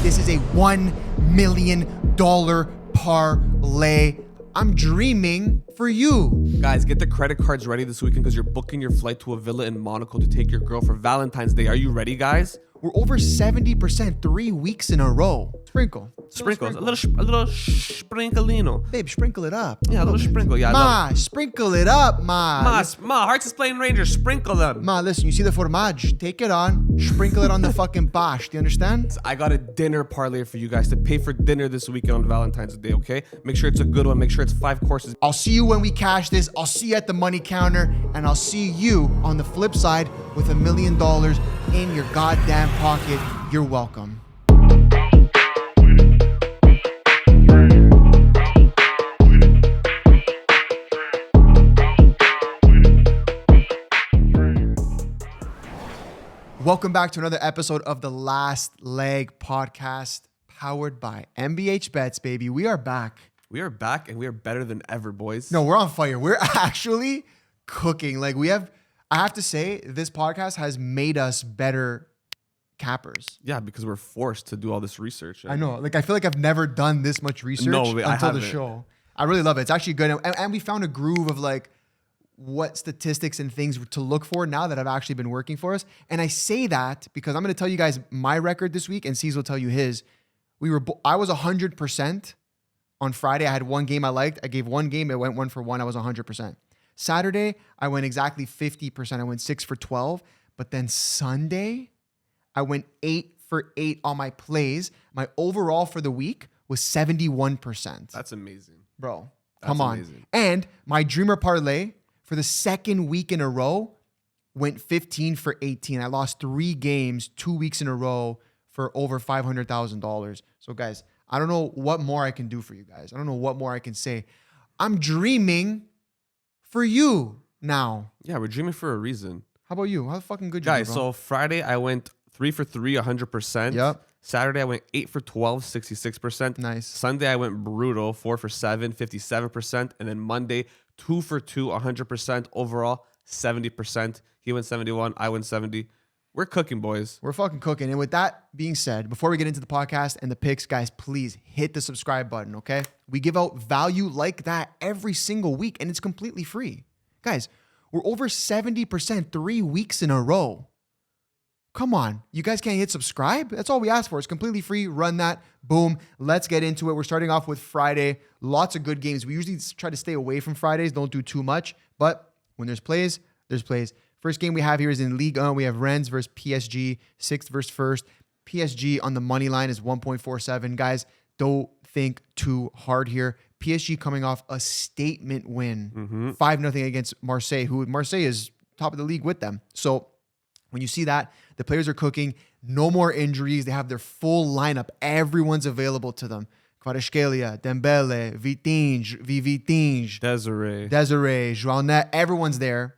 This is a $1 million parlay. I'm dreaming for you. Guys, get the credit cards ready this weekend because you're booking your flight to a villa in Monaco to take your girl for Valentine's Day. Are you ready, guys? We're over 70% 3 weeks in a row. Sprinkle. Sprinkles. A little sprinklino. Babe, sprinkle it up. Yeah, a little sprinkle. Yeah, Ma, sprinkle it up, Ma. Ma, Hearts is playing Rangers. Sprinkle them. Ma, listen, you see the fromage? Take it on. Sprinkle it on the fucking bosh. Do you understand? I got a dinner parlay for you guys to pay for dinner this weekend on Valentine's Day, okay? Make sure it's a good one. Make sure it's 5 courses. I'll see you when we cash this. I'll see you at the money counter. And I'll see you on the flip side with $1 million in your goddamn pocket. You're welcome. Welcome back to another episode of the Last Leg podcast, powered by MBH Bets, baby. We are back. We are back and we are better than ever, boys. No, we're on fire. We're actually cooking. Like I have to say, this podcast has made us better cappers. Yeah, because we're forced to do all this research. I know. Like, I feel like I've never done this much research until the show. I really love it. It's actually good. And we found a groove of like what statistics and things to look for now that have actually been working for us. And I say that because I'm going to tell you guys my record this week, and Cesar will tell you his. I was 100% on Friday. I had one game I liked. I gave one game. It went 1 for 1. I was 100%. Saturday, I went exactly 50%. I went 6 for 12. But then Sunday, I went 8 for 8 on my plays. My overall for the week was 71%. That's amazing. Bro, come on. Amazing. And my Dreamer Parlay for the second week in a row went 15 for 18. I lost 3 games 2 weeks in a row for over $500,000. So guys, I don't know what more I can do for you guys. I don't know what more I can say. I'm dreaming for you now. Yeah, we're dreaming for a reason. How about you? How fucking good guys, you do, bro? So Friday I went 3 for 3, 100%. Yep. Saturday I went 8 for 12, 66%. Nice. Sunday I went brutal, 4 for 7, 57%. And then Monday, 2 for 2, 100%. Overall, 70%. He went 71, I went 70. We're cooking, boys. We're fucking cooking. And with that being said, before we get into the podcast and the picks, guys, please hit the subscribe button, okay? We give out value like that every single week, and it's completely free. Guys, we're over 70% 3 weeks in a row. Come on. You guys can't hit subscribe? That's all we ask for. It's completely free. Run that. Boom. Let's get into it. We're starting off with Friday. Lots of good games. We usually try to stay away from Fridays. Don't do too much. But when there's plays, there's plays. First game we have here is in Ligue 1. We have Rennes versus PSG, 6th versus 1st. PSG on the money line is 1.47. Guys, don't think too hard here. PSG coming off a statement win, 5-0 against Marseille, who Marseille is top of the league with them. So when you see that, the players are cooking. No more injuries. They have their full lineup. Everyone's available to them. Kvaratskhelia, Dembele, Vitinge, Desiree, João. Everyone's there.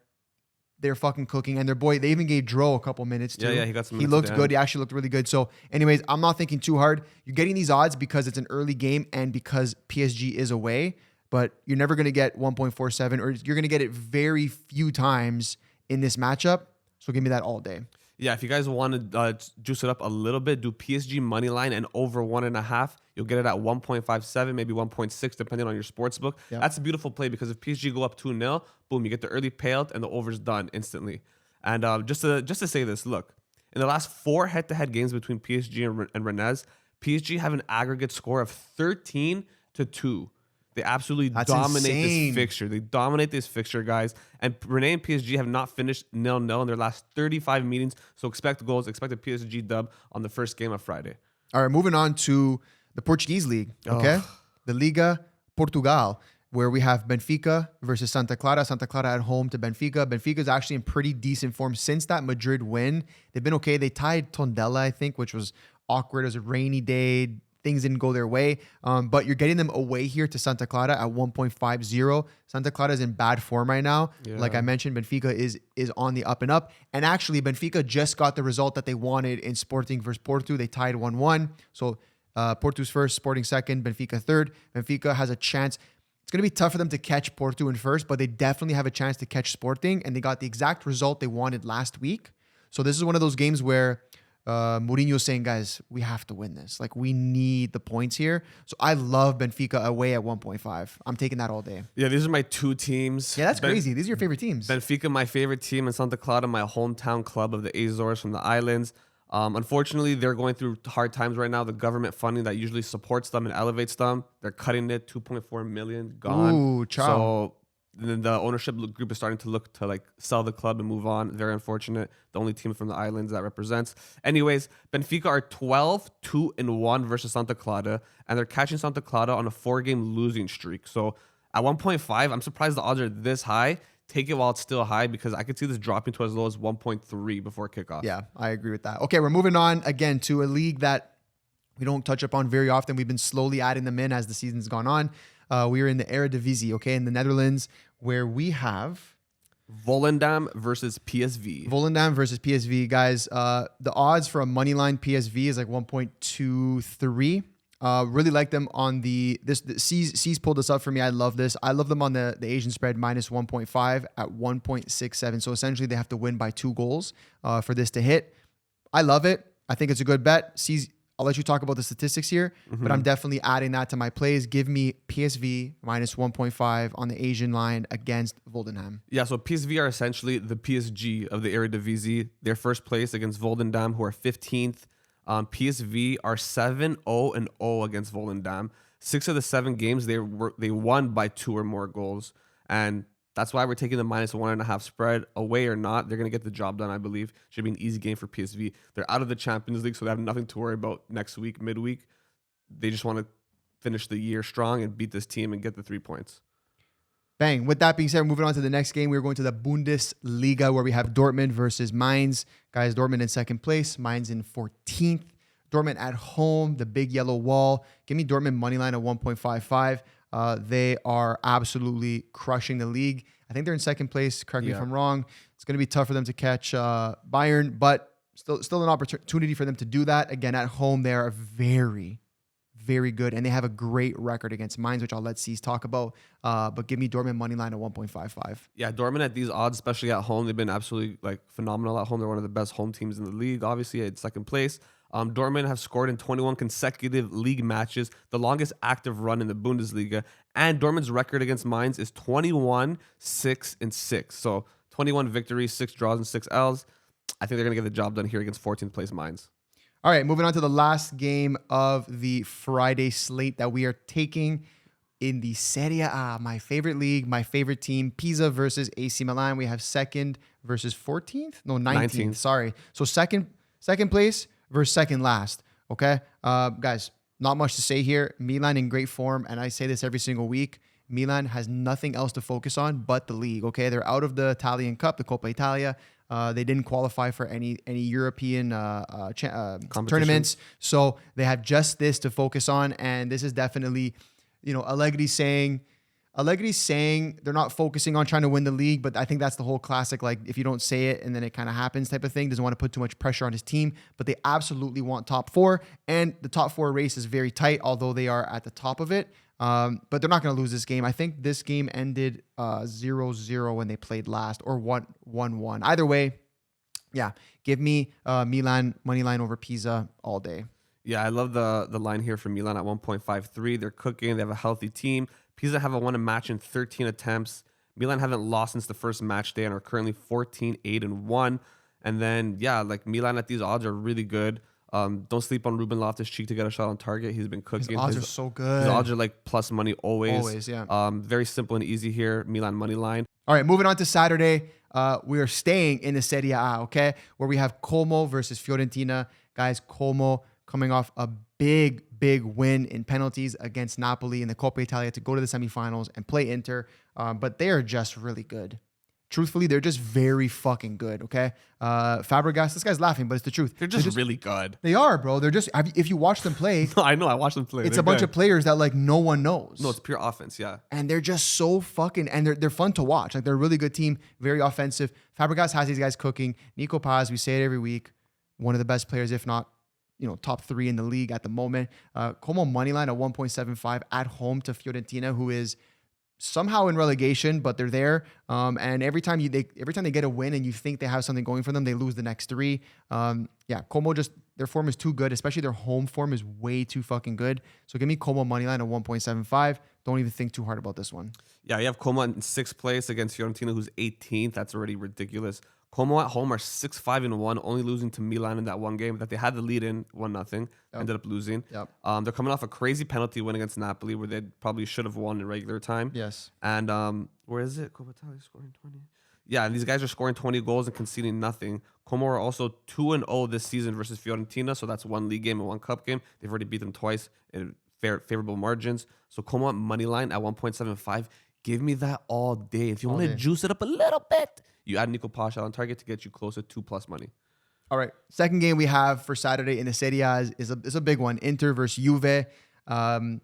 They're fucking cooking. And their boy, they even gave Dro a couple minutes too. Yeah, he got some minutes. He looked good. He actually looked really good. So anyways, I'm not thinking too hard. You're getting these odds because it's an early game and because PSG is away. But you're never going to get 1.47, or you're going to get it very few times in this matchup. So give me that all day. Yeah, if you guys want to juice it up a little bit, do PSG money line and over 1.5. You'll get it at 1.57, maybe 1.6, depending on your sports book. Yep. That's a beautiful play because if PSG go up 2-0, boom, you get the early payout and the over's done instantly. And just to say this, look, in the last 4 head-to-head games between PSG and Rennes, PSG have an aggregate score of 13-2. They absolutely dominate this fixture. They dominate this fixture, guys. And Rennes and PSG have not finished 0-0 in their last 35 meetings. So expect goals, expect a PSG dub on the first game of Friday. All right, moving on to the Portuguese league, okay? The Liga Portugal, where we have Benfica versus Santa Clara. Santa Clara at home to Benfica. Benfica is actually in pretty decent form since that Madrid win. They've been okay. They tied Tondela, I think, which was awkward. It was a rainy day. Things didn't go their way, but you're getting them away here to Santa Clara at 1.50. Santa Clara is in bad form right now. Yeah. Like I mentioned, Benfica is on the up and up. And actually, Benfica just got the result that they wanted in Sporting versus Porto. They tied 1-1. So Porto's first, Sporting second, Benfica third. Benfica has a chance. It's going to be tough for them to catch Porto in first, but they definitely have a chance to catch Sporting, and they got the exact result they wanted last week. So this is one of those games where Mourinho saying, guys, we have to win this. Like, we need the points here. So I love Benfica away at 1.5. I'm taking that all day. Yeah, these are my two teams. Yeah, that's crazy. These are your favorite teams. Benfica, my favorite team, and Santa Clara, my hometown club of the Azores from the islands. Unfortunately, they're going through hard times right now. The government funding that usually supports them and elevates them, they're cutting it. 2.4 million gone. Ooh, ciao. So then the ownership group is starting to look to like sell the club and move on. Very unfortunate. The only team from the islands that represents. Anyways, Benfica are 12-2-1 versus Santa Clara, and they're catching Santa Clara on a 4-game losing streak. So at 1.5, I'm surprised the odds are this high. Take it while it's still high, because I could see this dropping to as low as 1.3 before kickoff. Yeah, I agree with that. Okay, we're moving on again to a league that we don't touch upon very often. We've been slowly adding them in as the season's gone on. We are in the Eredivisie, okay, in the Netherlands, where we have Volendam versus PSV. Volendam versus PSV, guys. The odds for a moneyline PSV is like 1.23. Really like them on the C's pulled this up for me. I love this. I love them on the Asian spread minus 1.5 at 1.67. So essentially they have to win by 2 goals for this to hit. I love it. I think it's a good bet. C's, I'll let you talk about the statistics here, but I'm definitely adding that to my plays. Give me PSV minus 1.5 on the Asian line against Volendam. Yeah, so PSV are essentially the PSG of the Eredivisie. They're first place against Volendam, who are 15th. PSV are 7-0-0 against Volendam. 6 of the 7 games they won by 2 or more goals, and that's why we're taking the minus 1.5 spread. Away or not, they're gonna get the job done. I believe should be an easy game for PSV. They're out of the Champions League, so they have nothing to worry about next week, midweek. They just want to finish the year strong and beat this team and get the 3 points. Bang. With that being said, moving on to the next game, we're going to the Bundesliga, where we have Dortmund versus Mainz. Guys, Dortmund in second place, Mainz in 14th. Dortmund at home, the big yellow wall. Give me Dortmund money line at 1.55. They are absolutely crushing the league. I think they're in second place. Correct me if I'm wrong. It's going to be tough for them to catch Bayern, but still an opportunity for them to do that. Again, at home, they are very, very good, and they have a great record against Mainz, which I'll let C's talk about. But give me Dortmund money line at 1.55. Yeah, Dortmund at these odds, especially at home, they've been absolutely like phenomenal at home. They're one of the best home teams in the league. Obviously, at second place. Dortmund have scored in 21 consecutive league matches, the longest active run in the Bundesliga. And Dortmund's record against Mainz is 21-6-6. So 21 victories, 6 draws, and 6 L's. I think they're going to get the job done here against 14th place Mainz. All right, moving on to the last game of the Friday slate that we are taking in the Serie A, my favorite league, my favorite team, Pisa versus AC Milan. We have second versus 14th? No, 19th. Sorry. So second place versus second last. Okay, guys, not much to say here. Milan in great form, and I say this every single week. Milan has nothing else to focus on but the league. Okay, they're out of the Italian Cup, the Coppa Italia. They didn't qualify for any European tournaments, so they have just this to focus on. And this is definitely, Allegri's saying they're not focusing on trying to win the league, but I think that's the whole classic, like, if you don't say it and then it kind of happens type of thing. Doesn't want to put too much pressure on his team, but they absolutely want top 4, and the top 4 race is very tight, although they are at the top of it. But they're not going to lose this game. I think this game ended 0-0 when they played last, or 1-1. Either way, yeah, give me Milan money line over Pisa all day. Yeah, I love the line here for Milan at 1.53. They're cooking. They have a healthy team. Pisa haven't won a match in 13 attempts. Milan haven't lost since the first match day and are currently 14-8-1. And then, yeah, like Milan at these odds are really good. Don't sleep on Ruben Loftus-Cheek to get a shot on target. He's been cooking. His odds are so good. His odds are like plus money always. Always, yeah. Very simple and easy here. Milan money line. All right, moving on to Saturday. We are staying in the Serie A, okay, where we have Como versus Fiorentina. Guys, Como coming off a big win in penalties against Napoli in the Coppa Italia to go to the semifinals and play Inter. But they are just really good. Truthfully, they're just very fucking good, okay? Fabregas, this guy's laughing, but it's the truth. They're just really good. They are, bro. They're just, if you watch them play. No, I know. I watch them play. It's a bunch of players that, like, no one knows. No, it's pure offense, yeah. And they're just so fucking, and they're fun to watch. Like, they're a really good team, very offensive. Fabregas has these guys cooking. Nico Paz, we say it every week, one of the best players, if not, top 3 in the league at the moment. Como money line at 1.75 at home to Fiorentina, who is somehow in relegation, but they're there. And every time they get a win and you think they have something going for them, they lose the next three. Como their form is too good, especially their home form is way too fucking good. So give me Como moneyline at 1.75. Don't even think too hard about this one. Yeah, you have Como in 6th place against Fiorentina, who's 18th. That's already ridiculous. Como at home are 6-5-1, only losing to Milan in that one game that they had the lead in 1-0, ended up losing. Yep. They're coming off a crazy penalty win against Napoli where they probably should have won in regular time. Yes. And where is it? Coppa Italia scoring 20. Yeah, and these guys are scoring 20 goals and conceding nothing. Como are also 2-0 this season versus Fiorentina, so that's one league game and one cup game. They've already beat them twice in favorable margins. So Como money line at 1.75. Give me that all day. If you want to juice it up a little bit, you add Nico Pasha on target to get you closer to 2+ money. All right. Second game we have for Saturday in the Serie A is a big one. Inter versus Juve. My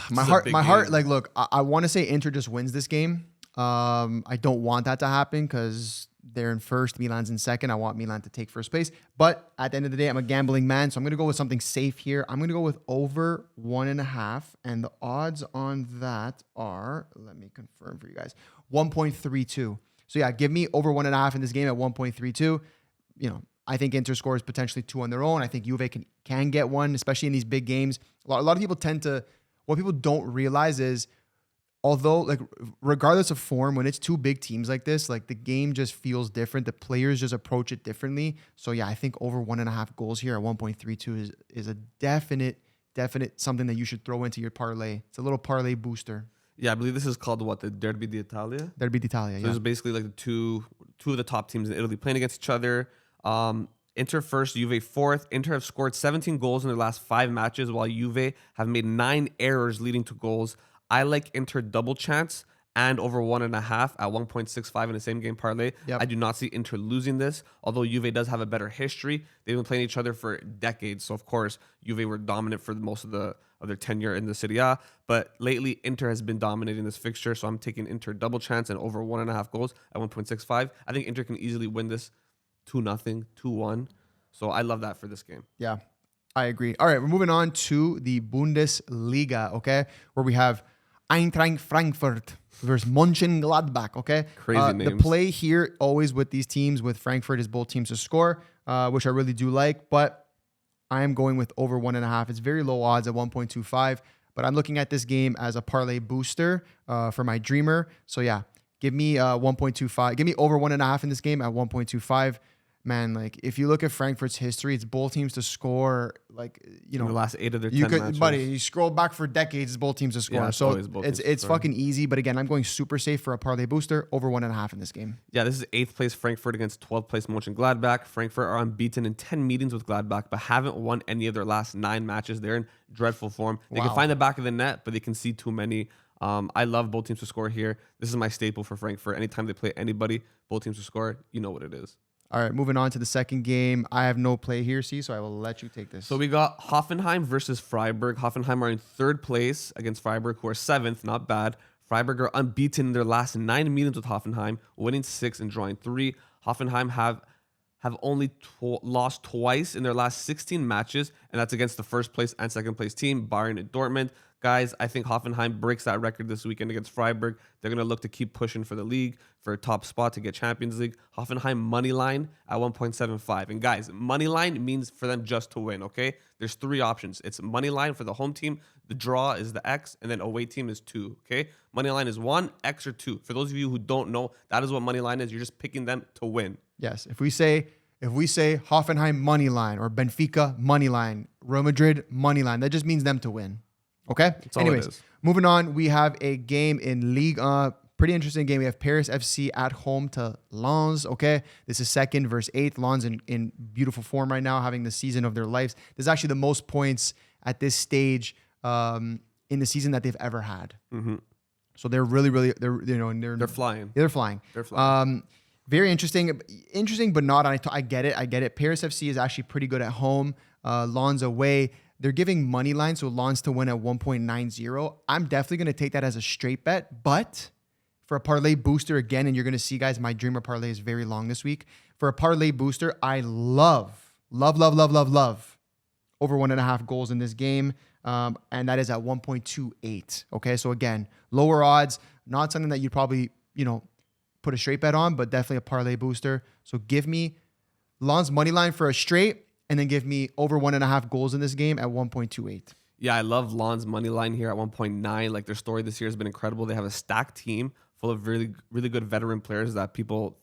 heart, like, look, I want to say Inter just wins this game. I don't want that to happen because they're in first, Milan's in second. I want Milan to take first place. But at the end of the day, I'm a gambling man, so I'm going to go with something safe here. I'm going to go with over 1.5, and the odds on that are, let me confirm for you guys, 1.32. So yeah, give me over 1.5 in this game at 1.32. I think Inter scores potentially 2 on their own. I think Juve can get one, especially in these big games. A lot of people what people don't realize is, although, like, regardless of form, when it's two big teams like this, like, the game just feels different. The players just approach it differently. So yeah, I think over 1.5 goals here at 1.32 is a definite something that you should throw into your parlay. It's a little parlay booster. Yeah, I believe this is called the Derby d'Italia. Derby d'Italia, So this is basically like the two of the top teams in Italy playing against each other. Inter first, Juve fourth. Inter have scored 17 goals in their last 5 matches, while Juve have made 9 errors leading to goals. I like Inter double chance and over 1.5 at 1.65 in the same game parlay. Yep. I do not see Inter losing this, although Juve does have a better history. They've been playing each other for decades, so of course Juve were dominant for most of their tenure in the Serie A. But lately, Inter has been dominating this fixture, so I'm taking Inter double chance and over 1.5 goals at 1.65. I think Inter can easily win this 2-0, 2-1. So I love that for this game. Yeah, I agree. All right, we're moving on to the Bundesliga, okay, where we have Eintracht Frankfurt versus Mönchengladbach, okay? Crazy names. The play here always with these teams, with Frankfurt, is both teams to score, which I really do like, but I am going with over 1.5. It's very low odds at 1.25, but I'm looking at this game as a parlay booster for my dreamer. So yeah, give me 1.25. Give me over 1.5 in this game at 1.25. Man, like, if you look at Frankfurt's history, it's both teams to score, like, in the last 8 of their 10 matches. Buddy, you scroll back for decades, it's both teams to score. Yeah, so it's fucking easy. But again, I'm going super safe for a parlay booster, over 1.5 in this game. Yeah, this is 8th place Frankfurt against 12th place Mönchengladbach. Frankfurt are unbeaten in 10 meetings with Gladbach, but haven't won any of their last 9 matches. They're in dreadful form. They can find the back of the net, but they can see too many. I love both teams to score here. This is my staple for Frankfurt. Anytime they play anybody, both teams to score, you know what it is. All right, moving on to the second game. I have no play here, so I will let you take this. So we got Hoffenheim versus Freiburg. Hoffenheim are in 3rd place against Freiburg, who are 7th. Not bad. Freiburg are unbeaten in their last 9 meetings with Hoffenheim, winning 6 and drawing 3. Hoffenheim have only lost twice in their last 16 matches, and that's against the 1st place and 2nd place team, Bayern and Dortmund. Guys, I think Hoffenheim breaks that record this weekend against Freiburg. They're going to look to keep pushing for the league, for a top spot to get Champions League. Hoffenheim money line at 1.75. And guys, money line means for them just to win, okay? There's 3 options. It's money line for the home team, the draw is the X, and then away team is 2, okay? Money line is 1, X, or 2. For those of you who don't know, that is what money line is. You're just picking them to win. Yes, if we say Hoffenheim money line or Benfica money line, Real Madrid money line, that just means them to win. Okay? Anyways, moving on, we have a game in Ligue pretty interesting game. We have Paris FC at home to Lens, okay? This is 2nd versus 8th. Lens in beautiful form right now, having the season of their lives. This is actually the most points at this stage in the season that they've ever had. Mm-hmm. So they're really, they're flying. They're flying. They're flying. Very interesting, but not. I get it. Paris FC is actually pretty good at home. Lens away. They're giving money line, so Lens to win at 1.90. I'm definitely going to take that as a straight bet, but for a parlay booster, again, and you're going to see, guys, my dreamer parlay is very long this week. For a parlay booster, I love over 1.5 goals in this game. And that is at 1.28. Okay. So again, lower odds, not something that you'd probably, put a straight bet on, but definitely a parlay booster. So give me Lon's money line for a straight, and then give me over 1.5 goals in this game at 1.28. Yeah, I love Lon's money line here at 1.9. Like, their story this year has been incredible. They have a stacked team full of really, really good veteran players that people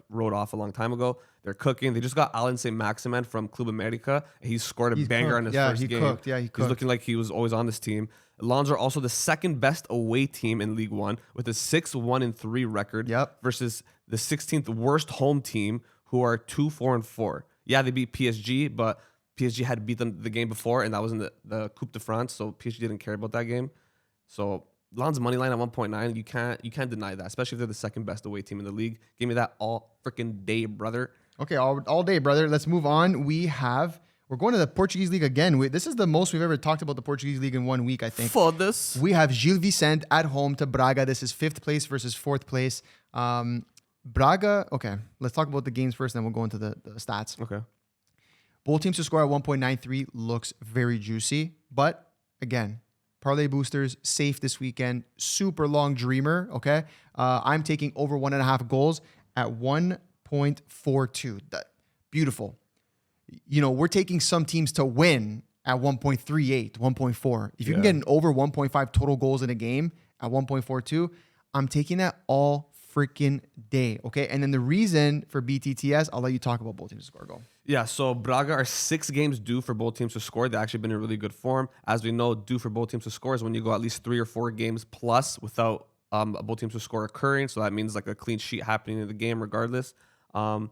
wrote off a long time ago. They're cooking. They just got Alan St. Maximin from Club America. He scored a banger in his first game. Cooked. Yeah, he cooked. He's looking like he was always on this team. Lons are also the second best away team in League One with a 6-1-3 record versus the 16th worst home team, who are 2-4-4. Yeah, they beat PSG, but PSG had beat them the game before, and that was in the Coupe de France, so PSG didn't care about that game. So Lon's money line at 1.9, you can't deny that, especially if they're the second best away team in the league. Give me that all freaking day, brother. Okay, all day, brother. Let's move on. We're going to the Portuguese League again. This is the most we've ever talked about the Portuguese League in 1 week, I think. For this. We have Gil Vicente at home to Braga. This is 5th place versus 4th place. Braga, okay, let's talk about the games first, then we'll go into the stats. Okay. Both teams to score at 1.93 looks very juicy. But again, parlay boosters, safe this weekend. Super long dreamer, okay? I'm taking over 1.5 goals at 1.42. Beautiful. We're taking some teams to win at 1.38, 1.4. If you can get an over 1.5 total goals in a game at 1.42, I'm taking that all freaking day, okay? And then the reason for BTTS, I'll let you talk about both teams to score. Go. Yeah, so Braga are 6 games due for both teams to score. They've actually been in really good form. As we know, due for both teams to score is when you go at least 3 or 4 games plus without both teams to score occurring. So that means like a clean sheet happening in the game regardless. Odds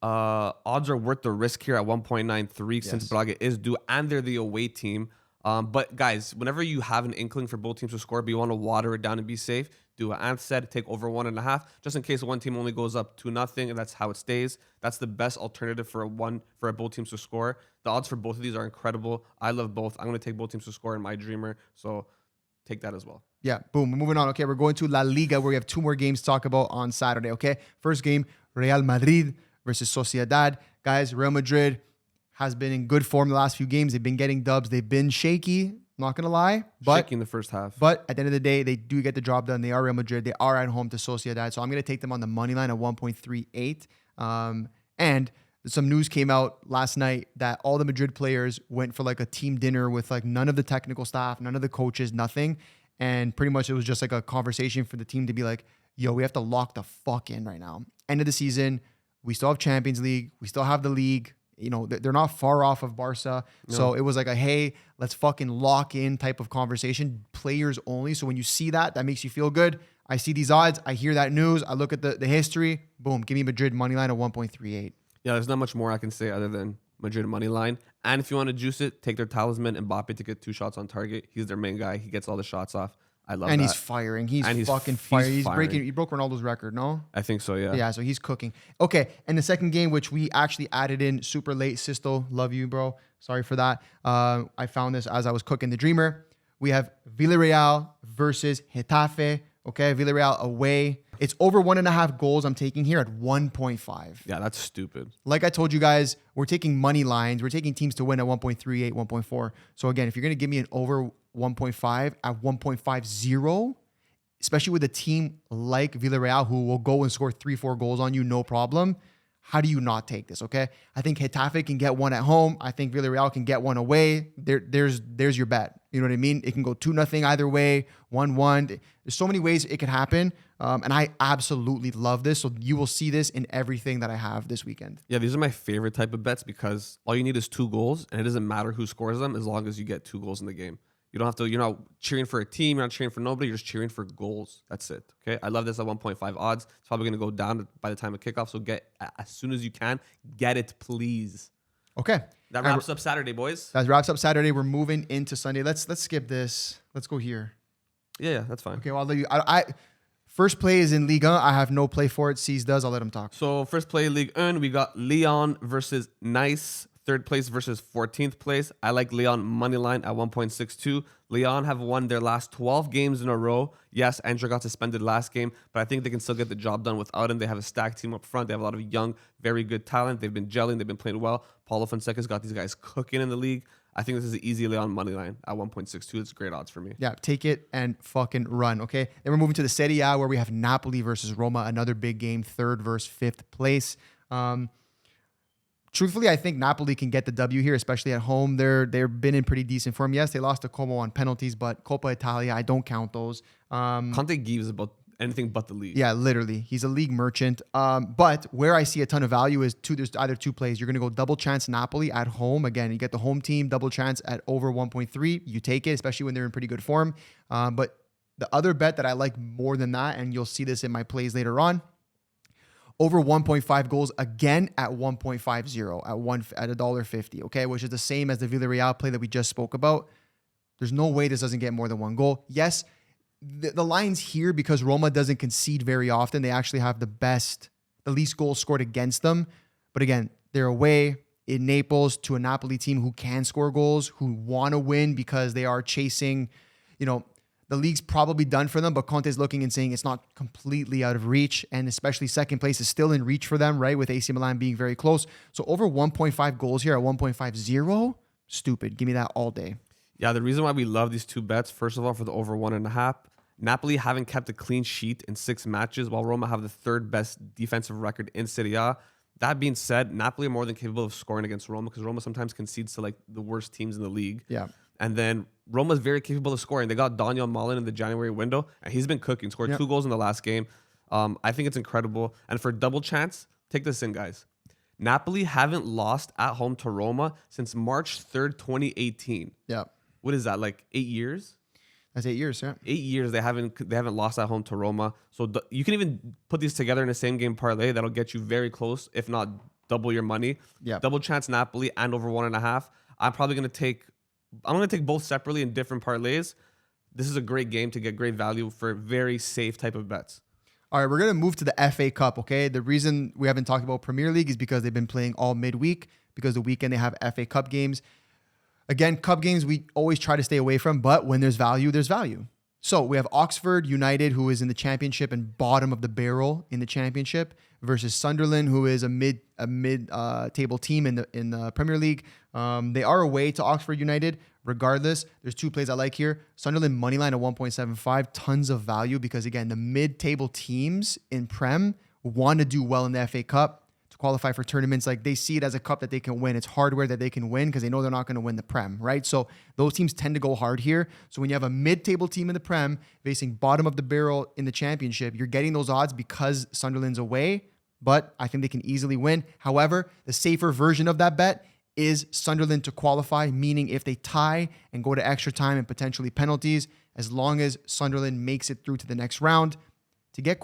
are worth the risk here at 1.93 since Braga is due and they're the away team. But guys, whenever you have an inkling for both teams to score, but you want to water it down and be safe, do what Ant said, take over 1.5, just in case one team only goes up 2-0, and that's how it stays. That's the best alternative for both teams to score. The odds for both of these are incredible. I love both. I'm going to take both teams to score in my dreamer, so take that as well. Yeah, boom. We're moving on. Okay, we're going to La Liga, where we have 2 more games to talk about on Saturday, okay? First game, Real Madrid versus Sociedad. Guys, Real Madrid has been in good form the last few games. They've been getting dubs. They've been shaky, not going to lie. Shaky in the first half. But at the end of the day, they do get the job done. They are Real Madrid. They are at home to Sociedad. So I'm going to take them on the money line at 1.38. And some news came out last night that all the Madrid players went for like a team dinner with like none of the technical staff, none of the coaches, nothing. And pretty much it was just like a conversation for the team to be like, yo, we have to lock the fuck in right now. End of the season. We still have Champions League. We still have the league. They're not far off of Barca. No. So it was like a, hey, let's fucking lock in type of conversation, players only. So when you see that makes you feel good. I see these odds. I hear that news. I look at the history. Boom. Give me Madrid money line at 1.38. Yeah, there's not much more I can say other than Madrid money line. And if you want to juice it, take their talisman, Mbappe, to get 2 shots on target. He's their main guy. He gets all the shots off. I love that. And he's firing. He's fucking firing. He broke Ronaldo's record, no? I think so, yeah. Yeah, so he's cooking. Okay, and the second game, which we actually added in super late, Sisto, love you, bro. Sorry for that. I found this as I was cooking the Dreamer. We have Villarreal versus Getafe. Okay, Villarreal away. It's over 1.5 goals I'm taking here at 1.5. Yeah, that's stupid. Like I told you guys, we're taking money lines. We're taking teams to win at 1.38, 1.4. So again, if you're going to give me an over 1.5 at 1.50, especially with a team like Villarreal who will go and score 3-4 goals on you, no problem. How do you not take this, okay? I think Getafe can get 1 at home. I think Villarreal can get 1 away. There's your bet. You know what I mean? It can go 2-0 either way, 1-1. There's so many ways it could happen. And I absolutely love this. So you will see this in everything that I have this weekend. Yeah, these are my favorite type of bets because all you need is 2 goals, and it doesn't matter who scores them as long as you get 2 goals in the game. You don't have to, you're not cheering for a team, you're not cheering for nobody, you're just cheering for goals. That's it. Okay. I love this at 1.5 odds. It's probably going to go down by the time of kickoff. So get as soon as you can, get it, please. Okay. That wraps up Saturday, boys. That wraps up Saturday. We're moving into Sunday. Let's skip this. Let's go here. Yeah, that's fine. Okay. Well, I'll let you. First play is in Liga. I have no play for it. Cesar does. I'll let him talk. So first play Ligue 1, we got Lyon versus Nice. third place versus 14th place. I like Lyon money line at 1.62. Lyon have won their last 12 games in a row. Yes, Andrew got suspended last game, but I think they can still get the job done without him. They have a stacked team up front. They have a lot of young, very good talent. They've been gelling. They've been playing well. Paulo Fonseca's got these guys cooking in the league. I think this is an easy Lyon money line at 1.62. It's great odds for me. Yeah, take it and fucking run, okay? Then we're moving to the Serie A where we have Napoli versus Roma, another big game, third versus fifth place. Truthfully, I think Napoli can get the W here, especially at home. They've been in pretty decent form. Yes, they lost to Como on penalties, but Coppa Italia, I don't count those. Conte gives about anything but the league. Yeah, literally. He's a league merchant. But where I see a ton of value is there's either two plays. You're going to go double chance Napoli at home. Again, you get the home team, double chance at over 1.3. You take it, especially when they're in pretty good form. But the other bet that I like more than that, and you'll see this in my plays later on, over 1.5 goals again at 1.50 at $1.50, okay, which is the same as the Villarreal play that we just spoke about. There's no way this doesn't get more than one goal. Yes, the line's here because Roma doesn't concede very often. They actually have the least goals scored against them. But again, they're away in Naples to a Napoli team who can score goals, who want to win because they are chasing, the league's probably done for them, but Conte's looking and saying it's not completely out of reach, and especially second place is still in reach for them, right? With AC Milan being very close. So over 1.5 goals here at 1.50, stupid. Give me that all day. Yeah, the reason why we love these two bets, first of all, for the over 1.5, Napoli haven't kept a clean sheet in 6 matches, while Roma have the third best defensive record in Serie A. That being said, Napoli are more than capable of scoring against Roma because Roma sometimes concedes to like the worst teams in the league. Yeah. And then Roma's very capable of scoring. They got Daniel Malin in the January window, and he's been cooking. Scored 2 goals in the last game. I think it's incredible. And for double chance, take this in, guys. Napoli haven't lost at home to Roma since March 3rd, 2018. Yeah. What is that, like 8 years? That's 8 years, yeah. 8 years they haven't lost at home to Roma. So you can even put these together in a same game parlay that'll get you very close, if not double your money. Yeah. Double chance Napoli and over 1.5. I'm going to take both separately in different parlays. This is a great game to get great value for very safe type of bets. All right, we're going to move to the FA Cup, okay? The reason we haven't talked about Premier League is because they've been playing all midweek, because the weekend they have FA Cup games. Again, cup games we always try to stay away from, but when there's value, there's value. So we have Oxford United, who is in the championship and bottom of the barrel in the championship, versus Sunderland, who is a mid-table team in the Premier League. They are away to Oxford United. Regardless, there's 2 plays I like here. Sunderland moneyline at 1.75, tons of value because, again, the mid-table teams in Prem want to do well in the FA Cup to qualify for tournaments. Like, they see it as a cup that they can win. It's hardware that they can win because they know they're not going to win the Prem, right? So those teams tend to go hard here. So when you have a mid-table team in the Prem facing bottom of the barrel in the championship, you're getting those odds because Sunderland's away, but I think they can easily win. However, the safer version of that bet is Sunderland to qualify, meaning if they tie and go to extra time and potentially penalties, as long as Sunderland makes it through to the next round, to get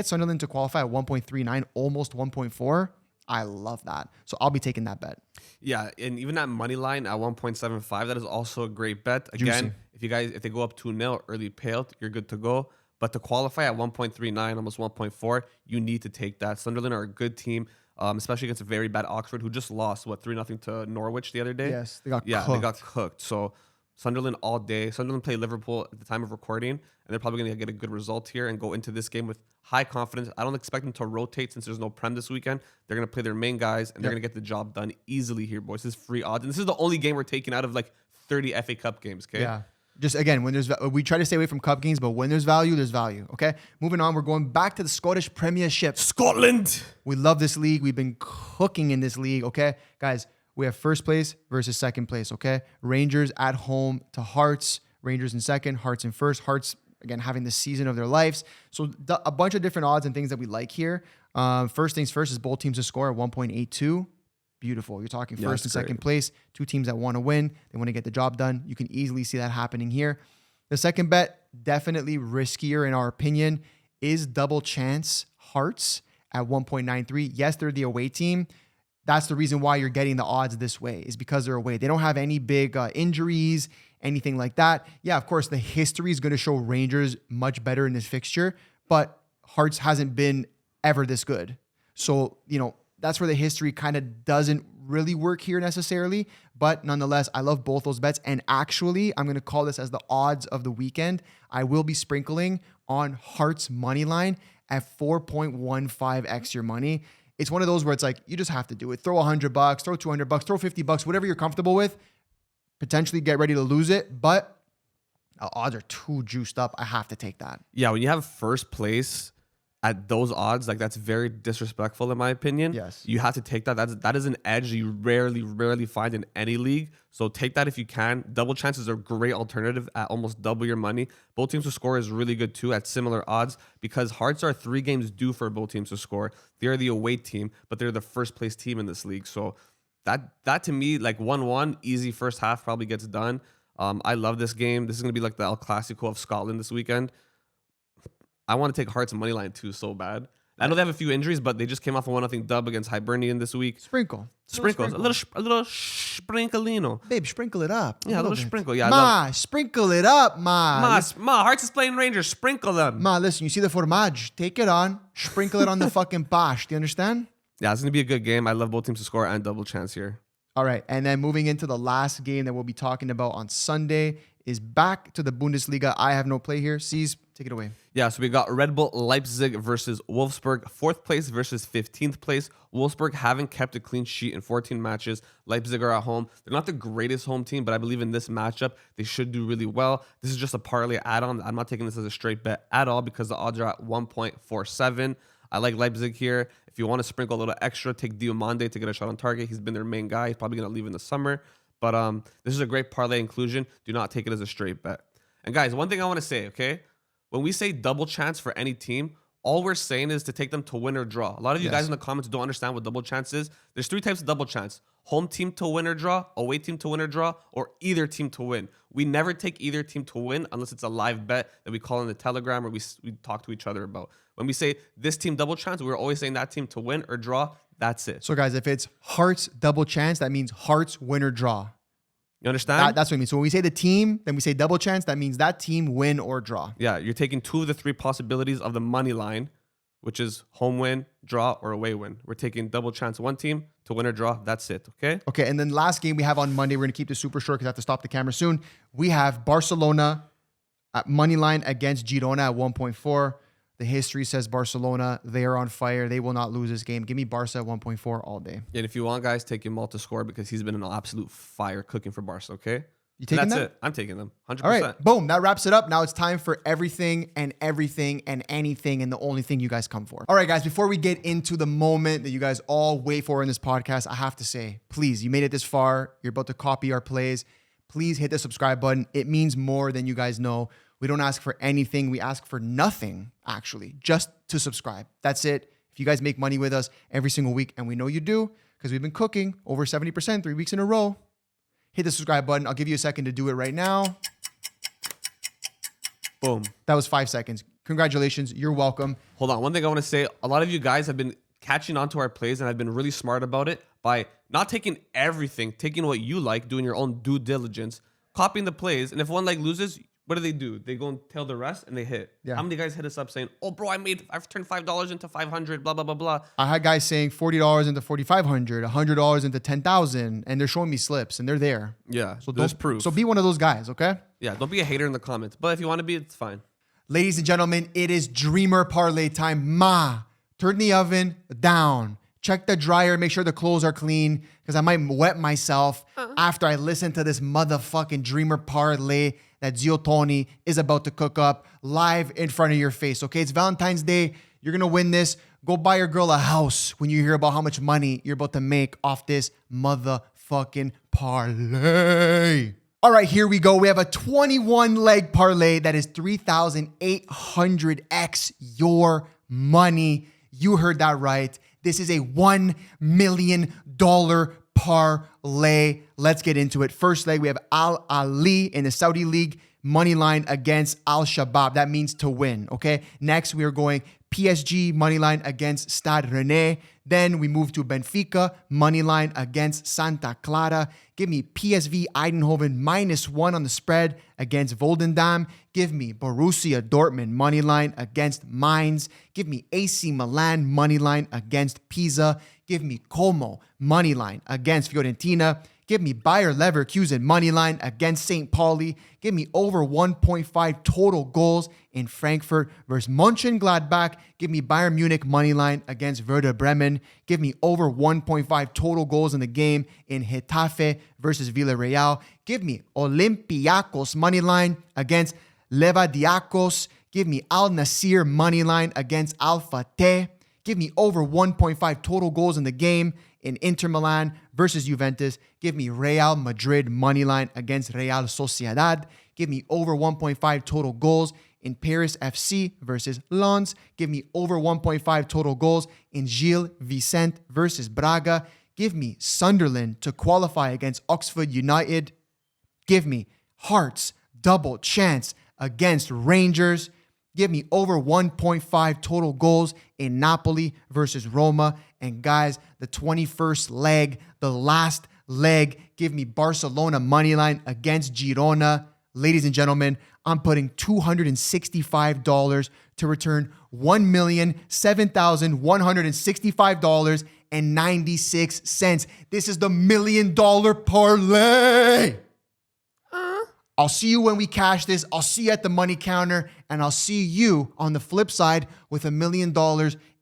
Sunderland to qualify at 1.39, almost 1.4, I love that. So I'll be taking that bet. Yeah, and even that money line at 1.75, that is also a great bet. Again, Juicy. if they go up 2-0 early payout, you're good to go. But to qualify at 1.39, almost 1.4, you need to take that. Sunderland are a good team, especially against a very bad Oxford, who just lost, 3-0 to Norwich the other day? Yes, they got cooked. They got cooked. So Sunderland all day. Sunderland play Liverpool at the time of recording, and they're probably going to get a good result here and go into this game with high confidence. I don't expect them to rotate since there's no Prem this weekend. They're going to play their main guys, and they're going to get the job done easily here, boys. This is free odds. And this is the only game we're taking out of like 30 FA Cup games, okay? Yeah. Just again, we try to stay away from cup games, but when there's value, there's value. Okay, moving on. We're going back to the Scottish Premiership. Scotland. We love this league. We've been cooking in this league. Okay, guys, we have first place versus second place. Okay, Rangers at home to Hearts. Rangers in second, Hearts in first. Hearts again having the season of their lives. So a bunch of different odds and things that we like here. First things first is both teams to score at 1.82. Beautiful. You're talking first and second place. 2 teams that want to win. They want to get the job done. You can easily see that happening here. The second bet, definitely riskier in our opinion, is double chance Hearts at 1.93. Yes, they're the away team. That's the reason why you're getting the odds this way, is because they're away. They don't have any big injuries, anything like that. Yeah, of course, the history is going to show Rangers much better in this fixture, but Hearts hasn't been ever this good. So, that's where the history kind of doesn't really work here necessarily, but nonetheless, I love both those bets. And actually, I'm going to call this as the odds of the weekend. I will be sprinkling on Hearts money line at 4.15x your money. It's one of those where it's like, you just have to do it. Throw $100, throw $200, throw $50, whatever you're comfortable with. Potentially get ready to lose it, but odds are too juiced up. I have to take that. Yeah, when you have first place at those odds, like that's very disrespectful in my opinion. Yes. You have to take that. That is an edge you rarely find in any league. So take that if you can. Double chances are a great alternative at almost double your money. Both teams to score is really good too at similar odds because Hearts are 3 games due for both teams to score. They're the away team, but they're the first place team in this league. So that to me, like 1-1, easy first half probably gets done. I love this game. This is going to be like the El Clasico of Scotland this weekend. I want to take Hearts money line too so bad. I know they have a few injuries, but they just came off a 1-0 dub against Hibernian this week. Sprinkles. A little sprinklino. Babe, sprinkle it up. Yeah, a little sprinkle. Yeah, sprinkle it up, ma. Ma, Hearts is playing Rangers. Sprinkle them. Ma, listen, you see the fromage? Take it on. Sprinkle it on the fucking bash. Do you understand? Yeah, it's going to be a good game. I love both teams to score and double chance here. All right, and then moving into the last game that we'll be talking about on Sunday is back to the Bundesliga. I have no play here. Cesar, take it away. Yeah, so we got Red Bull Leipzig versus Wolfsburg, 4th place versus 15th place. Wolfsburg haven't kept a clean sheet in 14 matches. Leipzig are at home. They're not the greatest home team, but I believe in this matchup, they should do really well. This is just a parlay add-on. I'm not taking this as a straight bet at all because the odds are at 1.47. I like Leipzig here. If you want to sprinkle a little extra, take Diomande to get a shot on target. He's been their main guy. He's probably going to leave in the summer. But this is a great parlay inclusion. Do not take it as a straight bet. And guys, one thing I want to say, okay? When we say double chance for any team, all we're saying is to take them to win or draw. A lot of you guys in the comments don't understand what double chance is. There's 3 types of double chance. Home team to win or draw, away team to win or draw, or either team to win. We never take either team to win unless it's a live bet that we call in the Telegram or we talk to each other about. When we say this team double chance, we're always saying that team to win or draw. That's it. So guys, if it's Hearts double chance, that means Hearts win or draw. You understand? That's what I mean. So when we say the team, then we say double chance, that means that team win or draw. Yeah, you're taking 2 of the 3 possibilities of the money line, which is home win, draw, or away win. We're taking double chance 1 team to win or draw. That's it, okay? Okay, and then last game we have on Monday, we're going to keep this super short because I have to stop the camera soon. We have Barcelona at money line against Girona at 1.4. The history says Barcelona, they are on fire. They will not lose this game. Give me Barca at 1.4 all day. And if you want, guys, take Yamal to score because he's been an absolute fire cooking for Barca, okay? You taking That's that? it. I'm taking them. 100%. All right, boom. That wraps it up. Now it's time for everything and anything and the only thing you guys come for. All right, guys, before we get into the moment that you guys all wait for in this podcast, I have to say, please, you made it this far. You're about to copy our plays. Please hit the subscribe button. It means more than you guys know. We don't ask for anything. We ask for nothing, actually, just to subscribe. That's it. If you guys make money with us every single week, and we know you do because we've been cooking over 70% 3 weeks in a row, hit the subscribe button. I'll give you a second to do it right now. Boom. That was 5 seconds. Congratulations. You're welcome. Hold on. One thing I want to say, a lot of you guys have been catching on to our plays and I've been really smart about it by not taking everything, taking what you like, doing your own due diligence, copying the plays. And if one leg loses, what do? They go and tell the rest and they hit. Yeah. How many guys hit us up saying, oh, bro, I've turned $5 into 500, blah, blah, blah, blah. I had guys saying $40 into 4,500, $100 into 10,000, and they're showing me slips and they're there. Yeah. So there's proof. So be one of those guys, okay? Yeah. Don't be a hater in the comments. But if you want to be, it's fine. Ladies and gentlemen, it is Dreamer Parlay time. Ma, turn the oven down. Check the dryer. Make sure the clothes are clean because I might wet myself after I listen to this motherfucking Dreamer Parlay that Zio Tony is about to cook up live in front of your face, okay? It's Valentine's Day. You're going to win this. Go buy your girl a house when you hear about how much money you're about to make off this motherfucking parlay. All right, here we go. We have a 21 leg parlay that is 3,800x your money. You heard that right. This is a $1 million parlay. Let's get into it. First leg, we have Al Ali in the Saudi League money line against Al Shabab. That means to win, okay? Next, we are going PSG money line against Stade Rennais. Then we move to Benfica money line against Santa Clara. Give me PSV Eindhoven -1 on the spread against Volendam. Give me Borussia Dortmund money line against Mainz. Give me AC Milan money line against Pisa. Give me Como money line against Fiorentina. Give me Bayer Leverkusen money line against St. Pauli. Give me over 1.5 total goals in Frankfurt versus Mönchengladbach. Give me Bayern Munich money line against Werder Bremen. Give me over 1.5 total goals in the game in Getafe versus Villarreal. Give me Olympiacos money line against Levadiakos. Give me Al Nassr money line against Al Fateh. Give me over 1.5 total goals in the game in Inter Milan versus Juventus. Give me Real Madrid money line against Real Sociedad. Give me over 1.5 total goals in Paris FC versus Lens. Give me over 1.5 total goals in Gil Vicente versus Braga. Give me Sunderland to qualify against Oxford United. Give me Hearts double chance against Rangers. Give me over 1.5 total goals in Napoli versus Roma. And guys, the 21st leg, the last leg, give me Barcelona money line against Girona. Ladies and gentlemen, I'm putting $265 to return $1,007,165.96. This is the $1 million parlay. I'll see you when we cash this. I'll see you at the money counter, and I'll see you on the flip side with $1 million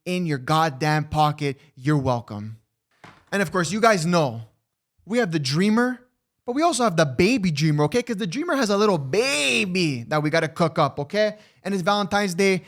in your goddamn pocket. You're welcome. And of course, you guys know we have the Dreamer, but we also have the baby Dreamer, okay? Because the Dreamer has a little baby that we got to cook up, okay? And it's Valentine's Day.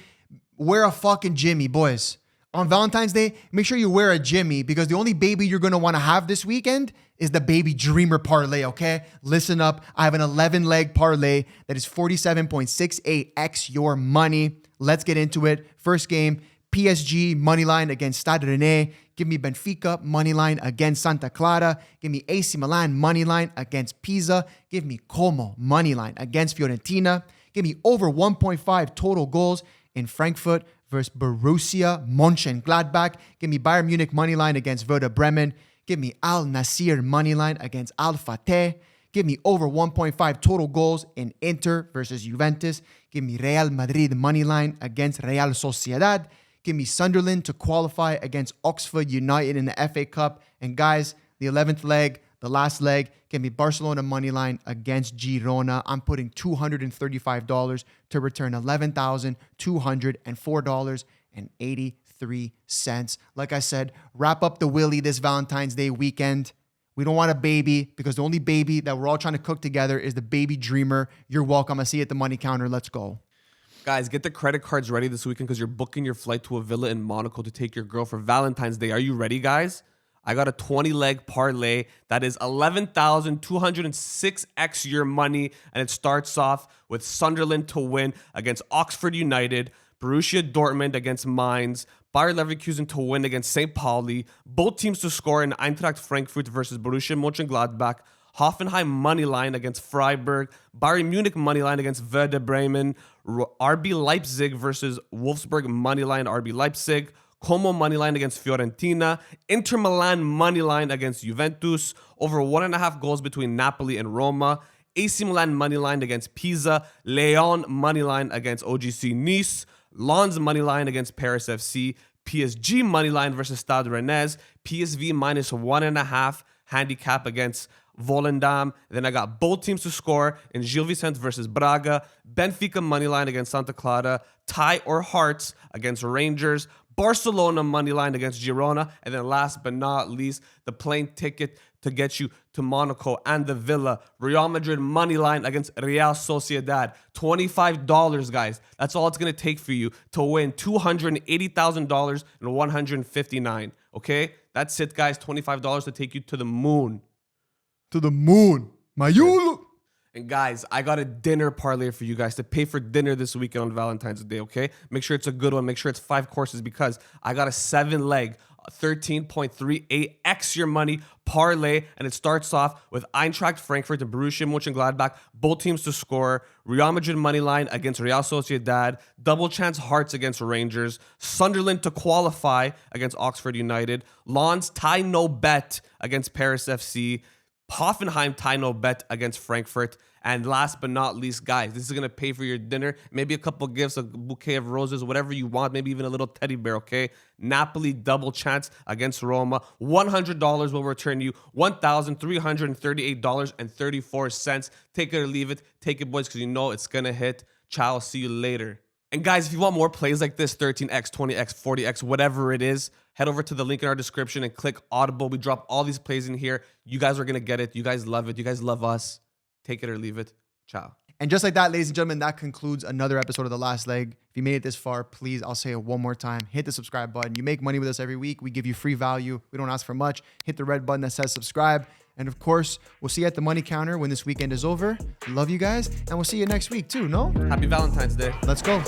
Wear a fucking Jimmy, boys. On Valentine's Day, make sure you wear a Jimmy because the only baby you're going to want to have this weekend is the baby Dreamer parlay, okay? Listen up. I have an 11-leg parlay that is 47.68x your money. Let's get into it. First game, PSG money line against Stade Rennais. Give me Benfica money line against Santa Clara. Give me AC Milan money line against Pisa. Give me Como money line against Fiorentina. Give me over 1.5 total goals in Frankfurt versus Borussia Mönchengladbach. Give me Bayern Munich money line against Werder Bremen. Give me Al Nassr money line against Al Fateh. Give me over 1.5 total goals in Inter versus Juventus. Give me Real Madrid money line against Real Sociedad. Give me Sunderland to qualify against Oxford United in the FA Cup. And guys, the 11th leg, the last leg, give me Barcelona money line against Girona. I'm putting $235 to return $11,204.83. Like I said, wrap up the Willy this Valentine's Day weekend. We don't want a baby because the only baby that we're all trying to cook together is the baby Dreamer. You're welcome. I see you at the money counter. Let's go. Guys, get the credit cards ready this weekend because you're booking your flight to a villa in Monaco to take your girl for Valentine's Day. Are you ready, guys? I got a 20-leg parlay that is 11,206x your money, and it starts off with Sunderland to win against Oxford United, Borussia Dortmund against Mainz, Bayer Leverkusen to win against St. Pauli, both teams to score in Eintracht Frankfurt versus Borussia Mönchengladbach, Hoffenheim money line against Freiburg, Bayern Munich money line against Werder Bremen, RB Leipzig versus Wolfsburg money line RB Leipzig, Como money line against Fiorentina, Inter Milan money line against Juventus, over 1.5 goals between Napoli and Roma, AC Milan money line against Pisa, Lyon money line against OGC Nice, Lens money line against Paris FC, PSG money line versus Stade Rennais, PSV minus 1.5 handicap against Volendam. Then I got both teams to score in Gil Vicente versus Braga, Benfica money line against Santa Clara, tie or Hearts against Rangers, Barcelona money line against Girona, and then last but not least, the plane ticket to get you to Monaco and the Villa, Real Madrid money line against Real Sociedad. $25, guys. That's all it's going to take for you to win $280,000 and $159. Okay? That's it, guys. $25 to take you to the moon. To the moon. Mayulu. And guys, I got a dinner parlay for you guys to pay for dinner this weekend on Valentine's Day, okay? Make sure it's a good one. Make sure it's 5 courses because I got a 7-leg, 13.38x your money parlay, and it starts off with Eintracht Frankfurt and Borussia Mönchengladbach, both teams to score, Real Madrid money line against Real Sociedad, double chance Hearts against Rangers, Sunderland to qualify against Oxford United, Lens tie no bet against Paris FC, Hoffenheim tie no bet against Frankfurt. And last but not least, guys, this is going to pay for your dinner. Maybe a couple gifts, a bouquet of roses, whatever you want. Maybe even a little teddy bear, okay? Napoli double chance against Roma. $100 will return you $1,338.34. Take it or leave it. Take it, boys, because you know it's going to hit. Ciao. See you later. And guys, if you want more plays like this, 13x, 20x, 40x, whatever it is, head over to the link in our description and click Audible. We drop all these plays in here. You guys are going to get it. You guys love it. You guys love us. Take it or leave it. Ciao. And just like that, ladies and gentlemen, that concludes another episode of The Last Leg. If you made it this far, please, I'll say it one more time. Hit the subscribe button. You make money with us every week. We give you free value. We don't ask for much. Hit the red button that says subscribe. And of course, we'll see you at the money counter when this weekend is over. Love you guys. And we'll see you next week too, no? Happy Valentine's Day. Let's go.